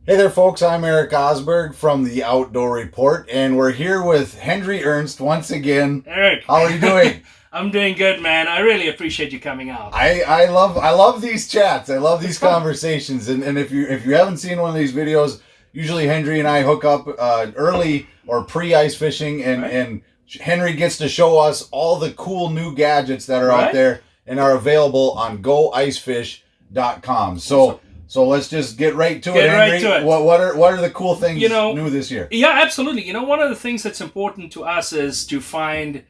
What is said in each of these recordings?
Hey there, folks. I'm Erik Osberg from the Outdoor Report, and we're here with Henry Ernst once again. Erik, how are you doing? I'm doing good, man. I really appreciate you coming out. I love these chats. I love these conversations, and if you haven't seen one of these videos, usually Henry and I hook up early or pre-ice fishing, and Henry gets to show us all the cool new gadgets that are out there and are available on goicefish.com. So let's just get right to it, Henry. Right to it. What are the cool things new this year? Yeah, absolutely. One of the things that's important to us is to find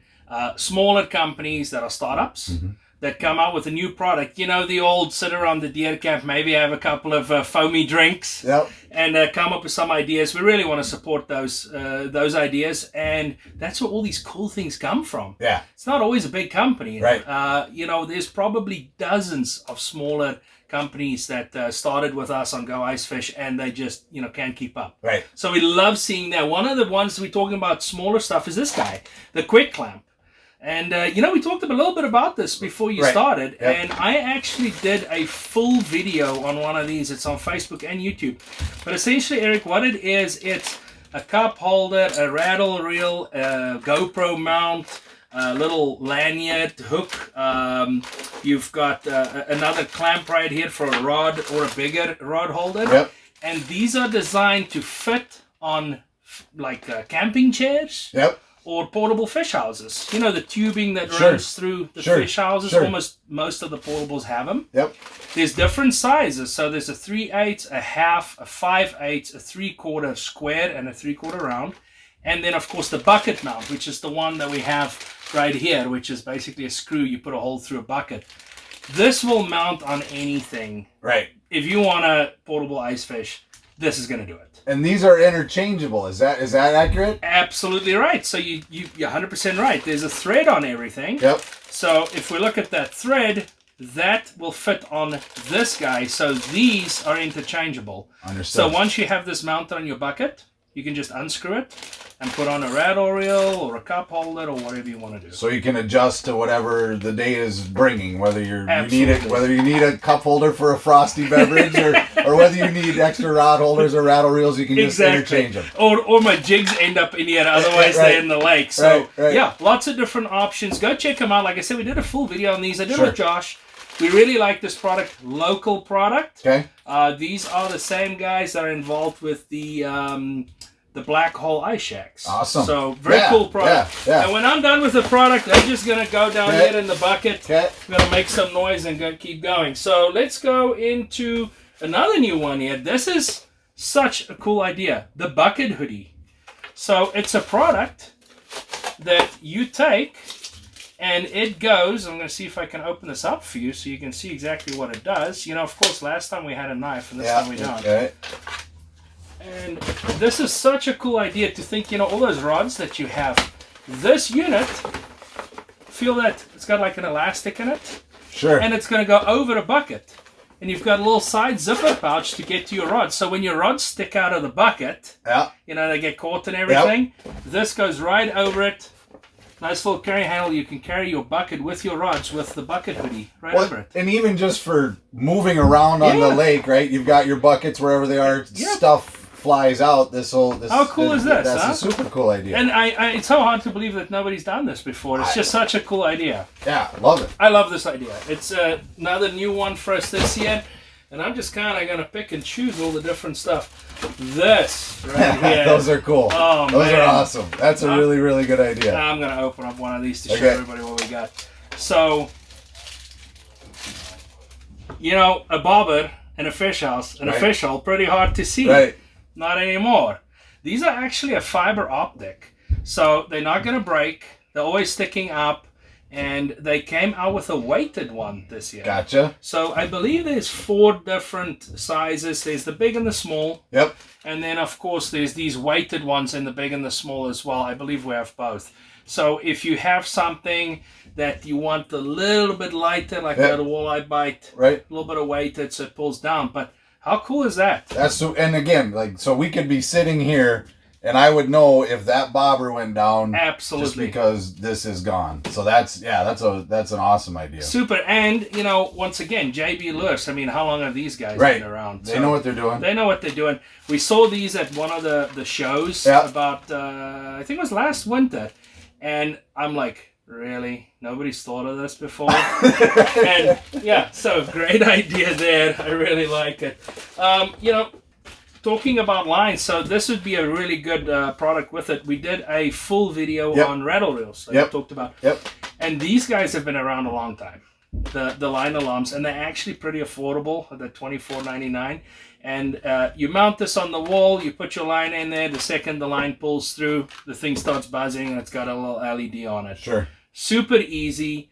smaller companies that are startups that come out with a new product. The old sit around the deer camp, maybe have a couple of foamy drinks, and come up with some ideas. We really want to support those ideas, and that's where all these cool things come from. Yeah, it's not always a big company, right? There's probably dozens of smaller companies that started with us on Go Ice Fish, and they just can't keep up. Right. So we love seeing that. One of the ones we're talking about smaller stuff is this guy, the Quick Clamp. And we talked a little bit about this before you started, and I actually did a full video on one of these. It's on Facebook and YouTube. But essentially, Erik, what it is, it's a cup holder, a rattle reel, a GoPro mount, a little lanyard hook. You've got another clamp right here for a rod or a bigger rod holder. And these are designed to fit on like camping chairs or portable fish houses. The tubing that runs through the fish houses. Almost most of the portables have them. There's different sizes. So there's a 3/8, a half, a 5/8, a 3/4 square, and a 3/4 round. And then, of course, the bucket mount, which is the one that we have right here, which is basically a screw. You put a hole through a bucket. This will mount on anything. Right. If you want a portable ice fish, this is going to do it. And these are interchangeable. Is that accurate? Absolutely right. So you're 100% right. There's a thread on everything. So if we look at that thread, that will fit on this guy. So these are interchangeable. Understood. So once you have this mounted on your bucket, you can just unscrew it and put on a rattle reel or a cup holder or whatever you want to do. So you can adjust to whatever the day is bringing, whether you need a cup holder for a frosty beverage or whether you need extra rod holders or rattle reels. You can just interchange them. Or my jigs end up in here, otherwise they're in the lake. So yeah, lots of different options. Go check them out. Like I said, we did a full video on these. I did with Josh. We really like this product, local product. These are the same guys that are involved with the Black Hole Ice Shacks. Awesome. So very cool product. And when I'm done with the product, I'm just going to go down here in the bucket. I'm going to make some noise and keep going. So let's go into another new one here. This is such a cool idea. The Bucket Hoodie. So it's a product that you take and it goes, I'm going to see if I can open this up for you so you can see exactly what it does. Of course, last time we had a knife and this time we don't. And this is such a cool idea to think, all those rods that you have. This unit, feel that it's got like an elastic in it. And it's going to go over a bucket. And you've got a little side zipper pouch to get to your rods. So when your rods stick out of the bucket, they get caught and everything. This goes right over it. Nice little carry handle. You can carry your bucket with your rods with the Bucket Hoodie over it. And even just for moving around on the lake, right? You've got your buckets wherever they are. Stuff flies out. How cool is this? That's a super cool idea. And it's so hard to believe that nobody's done this before. It's just such a cool idea. Yeah, love it. I love this idea. It's another new one for us this year. And I'm just kind of going to pick and choose all the different stuff. This right here. Those are cool. Oh, Those are awesome. That's a really, really good idea. I'm going to open up one of these to show everybody what we got. So, a bobber in a fish house and a fish hole, pretty hard to see. Not anymore. These are actually a fiber optic. So they're not going to break. They're always sticking up. And they came out with a weighted one this year. Gotcha. So I believe there's 4 different sizes. There's the big and the small. And then, of course, there's these weighted ones in the big and the small as well. I believe we have both. So if you have something that you want a little bit lighter, like a walleye bite, a little bit of weighted so it pulls down. But how cool is that? And again, so we could be sitting here and I would know if that bobber went down. Absolutely. Just because this is gone. So that's an awesome idea. Super. And, you know, once again, JB Lewis, I mean, how long have these guys been around? They know what they're doing. They know what they're doing. We saw these at one of the shows about, I think it was last winter. And I'm like, really? Nobody's thought of this before? And yeah, so great idea there. I really like it. You know, talking about lines, so this would be a really good product with it. We did a full video on rattle reels that I talked about. And these guys have been around a long time. The line Alums, and they're actually pretty affordable at the $24.99. And you mount this on the wall, you put your line in there, the second the line pulls through, the thing starts buzzing, and it's got a little LED on it. Sure. Super easy.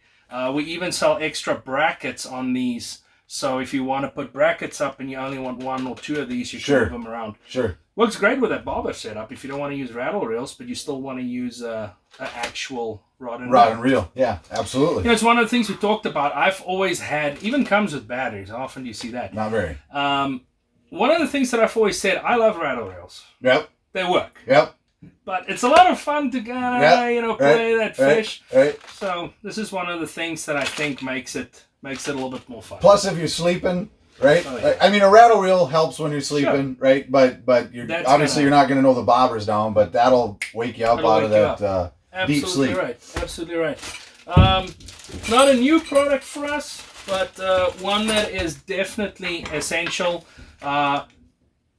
We even sell extra brackets on these. So if you want to put brackets up and you only want one or two of these, you can move them around. Sure. Works great with that bobber setup if you don't want to use rattle reels, but you still want to use an actual rod and reel. Yeah, absolutely. You know, it's one of the things we talked about. I've always had, even comes with batteries. How often do you see that? Not very. One of the things that I've always said, I love rattle reels. Yep. They work. Yep. But it's a lot of fun to you know, play that fish. Right. So this is one of the things that I think makes it a little bit more fun. Plus, if you're sleeping, right? Oh, yeah. I mean, a rattle reel helps when you're sleeping, right? But you're you're not going to know the bobber's down, but that'll wake you up out of that deep sleep. Absolutely right. Not a new product for us, but one that is definitely essential.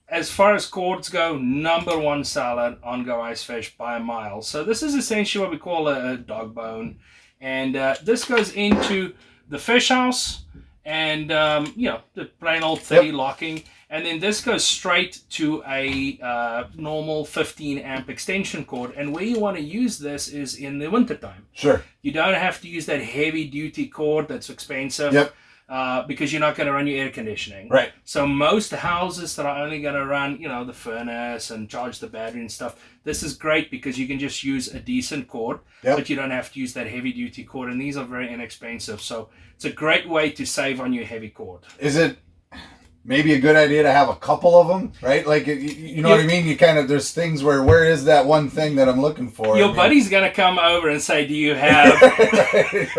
As far as cords go, #1 seller on Go Ice Fish by a mile. So this is essentially what we call a dog bone. And this goes into the fish house and, you know, the plain old 30 locking. And then this goes straight to a normal 15 amp extension cord. And where you want to use this is in the wintertime. Sure. You don't have to use that heavy duty cord that's expensive. Yep. Because you're not going to run your air conditioning. Right. So most houses that are only going to run, you know, the furnace and charge the battery and stuff, this is great because you can just use a decent cord, but you don't have to use that heavy duty cord, and these are very inexpensive. So it's a great way to save on your heavy cord. Is it maybe a good idea to have a couple of them, right? Like, you know what I mean? You kind of, there's things where is that one thing that I'm looking for? Your buddy's going to come over and say, do you have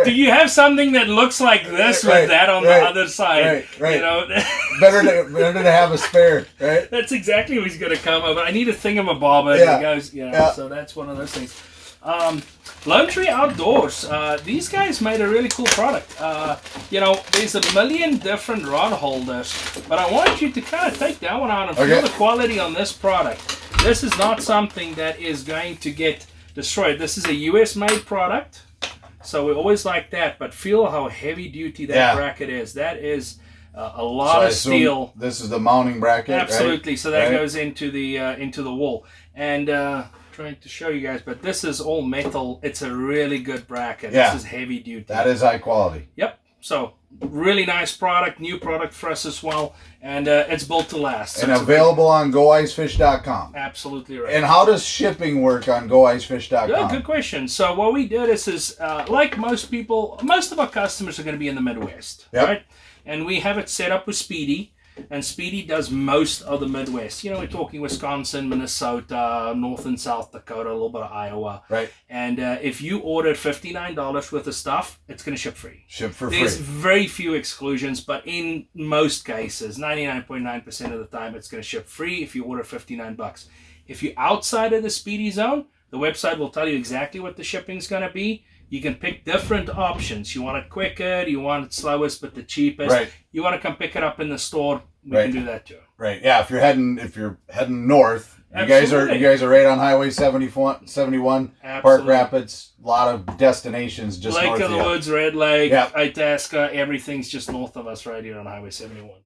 do you have something that looks like this with that on the other side? Right. You know? better to have a spare, right? That's exactly what he's going to come over. I need a thingamabobber. And he goes, you know, so that's one of those things. Lone Tree Outdoors, these guys made a really cool product. You know, there's a million different rod holders, but I want you to kind of take that one out and feel the quality on this product. This is not something that is going to get destroyed. This is a US made product, so we always like that, but feel how heavy duty that bracket is. That is a lot of steel. This is the mounting bracket, absolutely. Right? So that goes into the wall. And trying to show you guys, but this is all metal. It's a really good bracket. This is heavy duty. That is high quality. Yep. So really nice product, new product for us as well, and it's built to last. So and available on goicefish.com. Absolutely right. And how does shipping work on goicefish.com? Yeah, good question. So what we did is like most people, most of our customers are going to be in the Midwest, right? And we have it set up with Speedy. And Speedy does most of the Midwest. You know, we're talking Wisconsin, Minnesota, North and South Dakota, a little bit of Iowa. Right. And if you ordered $59 worth of stuff, it's going to ship free. Ship for free. There's very few exclusions, but in most cases, 99.9% of the time, it's going to ship free if you order $59. If you're outside of the Speedy zone, the website will tell you exactly what the shipping's going to be. You can pick different options. You want it quicker, you want it slowest but the cheapest. Right. You want to come pick it up in the store, we can do that too. Right. Yeah, if you're heading north, you guys are right on Highway 71, Park Rapids, a lot of destinations just Lake north of the Woods, Red Lake, Itasca, everything's just north of us right here on Highway 71.